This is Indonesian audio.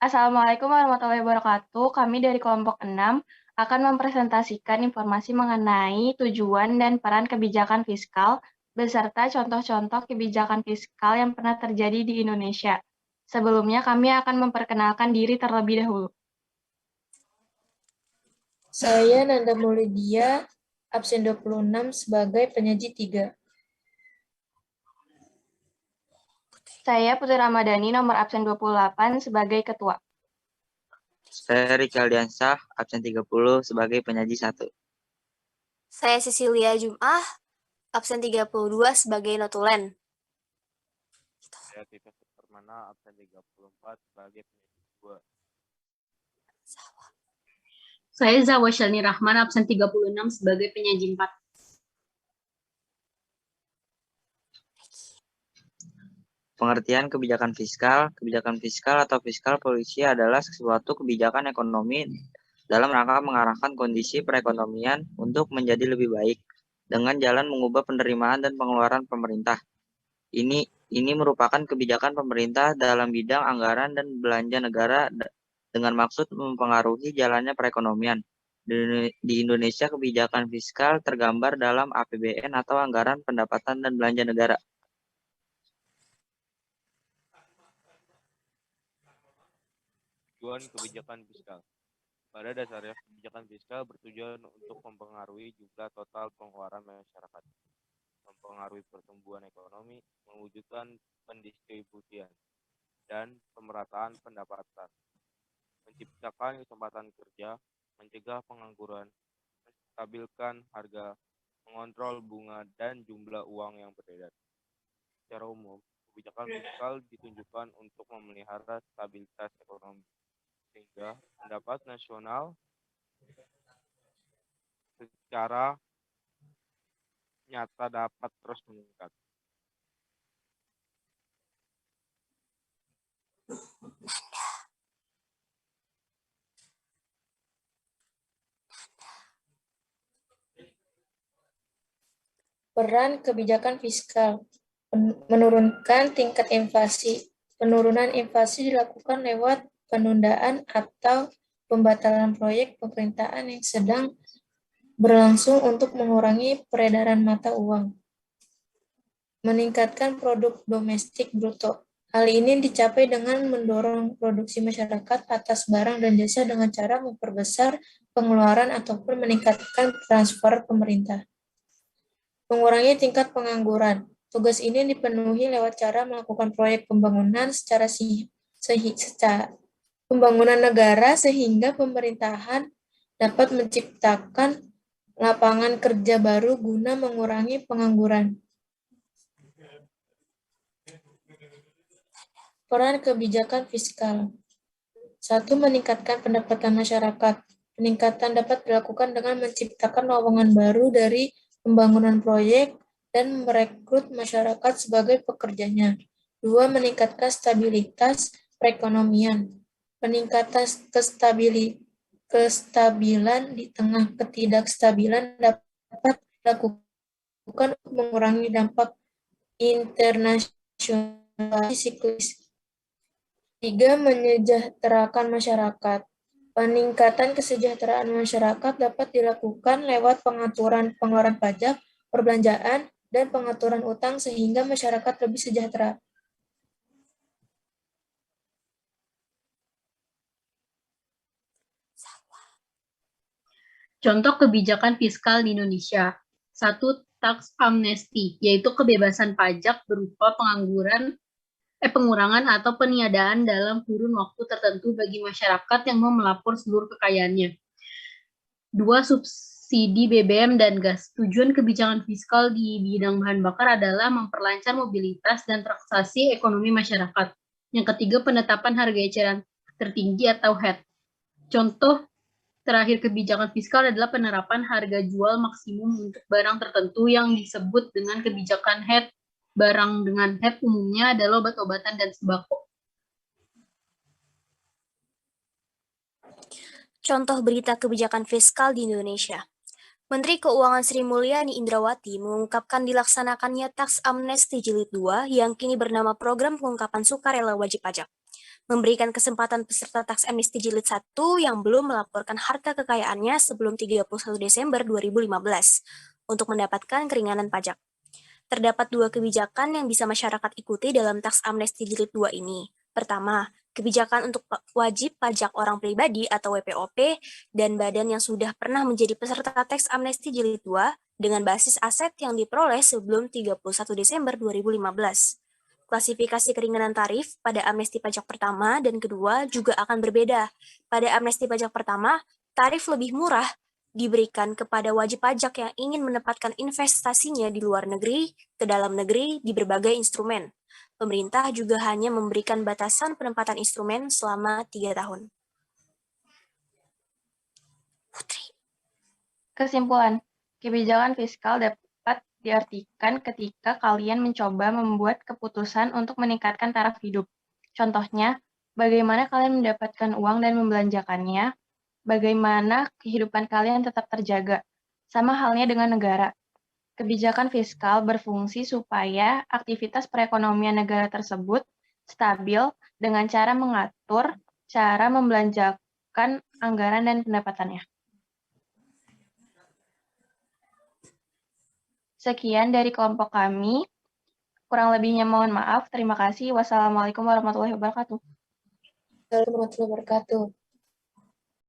Assalamualaikum warahmatullahi wabarakatuh. Kami dari kelompok 6 akan mempresentasikan informasi mengenai tujuan dan peran kebijakan fiskal beserta contoh-contoh kebijakan fiskal yang pernah terjadi di Indonesia. Sebelumnya kami akan memperkenalkan diri terlebih dahulu. Saya Nanda Mulydia, absen 26 sebagai penyaji 3. Saya Putri Ramadhani, nomor absen 28 sebagai ketua. Saya Riki Aldiansah, absen 30 sebagai penyaji 1. Saya Cecilia Jum'ah, absen 32 sebagai notulen. Saya Tika Permana, absen 34 sebagai penyaji 2. Saya Zawa Shalni Rahman, absen 36 sebagai penyaji 4. Pengertian kebijakan fiskal. Kebijakan fiskal atau fiskal policy adalah suatu kebijakan ekonomi dalam rangka mengarahkan kondisi perekonomian untuk menjadi lebih baik dengan jalan mengubah penerimaan dan pengeluaran pemerintah. Ini merupakan kebijakan pemerintah dalam bidang anggaran dan belanja negara dengan maksud mempengaruhi jalannya perekonomian. Di Indonesia, kebijakan fiskal tergambar dalam APBN atau Anggaran Pendapatan dan Belanja Negara. Tujuan kebijakan fiskal. Pada dasarnya, kebijakan fiskal bertujuan untuk mempengaruhi jumlah total pengeluaran masyarakat, mempengaruhi pertumbuhan ekonomi, mewujudkan pendistribusian, dan pemerataan pendapatan, menciptakan kesempatan kerja, mencegah pengangguran, menstabilkan harga, mengontrol bunga dan jumlah uang yang beredar. Secara umum, kebijakan fiskal ditunjukkan untuk memelihara stabilitas ekonomi, sehingga pendapat nasional secara nyata dapat terus meningkat. Peran kebijakan fiskal menurunkan tingkat inflasi. Penurunan inflasi dilakukan lewat penundaan atau pembatalan proyek pemerintahan yang sedang berlangsung untuk mengurangi peredaran mata uang. Meningkatkan produk domestik bruto. Hal ini dicapai dengan mendorong produksi masyarakat atas barang dan jasa dengan cara memperbesar pengeluaran ataupun meningkatkan transfer pemerintah. Mengurangi tingkat pengangguran. Tugas ini dipenuhi lewat cara melakukan proyek pembangunan pembangunan negara sehingga pemerintahan dapat menciptakan lapangan kerja baru guna mengurangi pengangguran. Peran kebijakan fiskal. 1. Meningkatkan pendapatan masyarakat. Peningkatan dapat dilakukan dengan menciptakan lowongan baru dari pembangunan proyek dan merekrut masyarakat sebagai pekerjanya. 2. Meningkatkan stabilitas perekonomian. Peningkatan kestabilan di tengah ketidakstabilan dapat dilakukan untuk mengurangi dampak internasional siklis. 3. Menyejahterakan masyarakat. Peningkatan kesejahteraan masyarakat dapat dilakukan lewat pengaturan pengeluaran pajak, perbelanjaan, dan pengaturan utang sehingga masyarakat lebih sejahtera. Contoh kebijakan fiskal di Indonesia. 1. Tax amnesty, yaitu kebebasan pajak berupa pengurangan atau peniadaan dalam kurun waktu tertentu bagi masyarakat yang mau melapor seluruh kekayaannya. 2. Subsidi BBM dan gas. Tujuan kebijakan fiskal di bidang bahan bakar adalah memperlancar mobilitas dan transaksi ekonomi masyarakat. Yang ketiga, penetapan harga eceran tertinggi atau HET. Contoh terakhir kebijakan fiskal adalah penerapan harga jual maksimum untuk barang tertentu yang disebut dengan kebijakan HET. Barang dengan HET umumnya adalah obat-obatan dan sembako. Contoh berita kebijakan fiskal di Indonesia. Menteri Keuangan Sri Mulyani Indrawati mengungkapkan dilaksanakannya Tax Amnesty Jilid 2 yang kini bernama Program Pengungkapan Sukarela Wajib Pajak. memberikan kesempatan peserta taks amnesti jilid 1 yang belum melaporkan harta kekayaannya sebelum 31 Desember 2015 untuk mendapatkan keringanan pajak. Terdapat 2 kebijakan yang bisa masyarakat ikuti dalam taks amnesti jilid 2 ini. Pertama, kebijakan untuk wajib pajak orang pribadi atau WPOP dan badan yang sudah pernah menjadi peserta teks amnesti jilid 2 dengan basis aset yang diperoleh sebelum 31 Desember 2015. Klasifikasi keringanan tarif pada amnesti pajak pertama dan kedua juga akan berbeda. Pada amnesti pajak pertama, tarif lebih murah diberikan kepada wajib pajak yang ingin menempatkan investasinya di luar negeri, ke dalam negeri, di berbagai instrumen. Pemerintah juga hanya memberikan batasan penempatan instrumen selama 3 tahun. Putri. Kesimpulan, kebijakan fiskal dapat diartikan ketika kalian mencoba membuat keputusan untuk meningkatkan taraf hidup. Contohnya, bagaimana kalian mendapatkan uang dan membelanjakannya, bagaimana kehidupan kalian tetap terjaga. Sama halnya dengan negara. Kebijakan fiskal berfungsi supaya aktivitas perekonomian negara tersebut stabil dengan cara mengatur cara membelanjakan anggaran dan pendapatannya. Sekian dari kelompok kami. Kurang lebihnya mohon maaf. Terima kasih. Wassalamualaikum warahmatullahi wabarakatuh. Warahmatullahi wabarakatuh.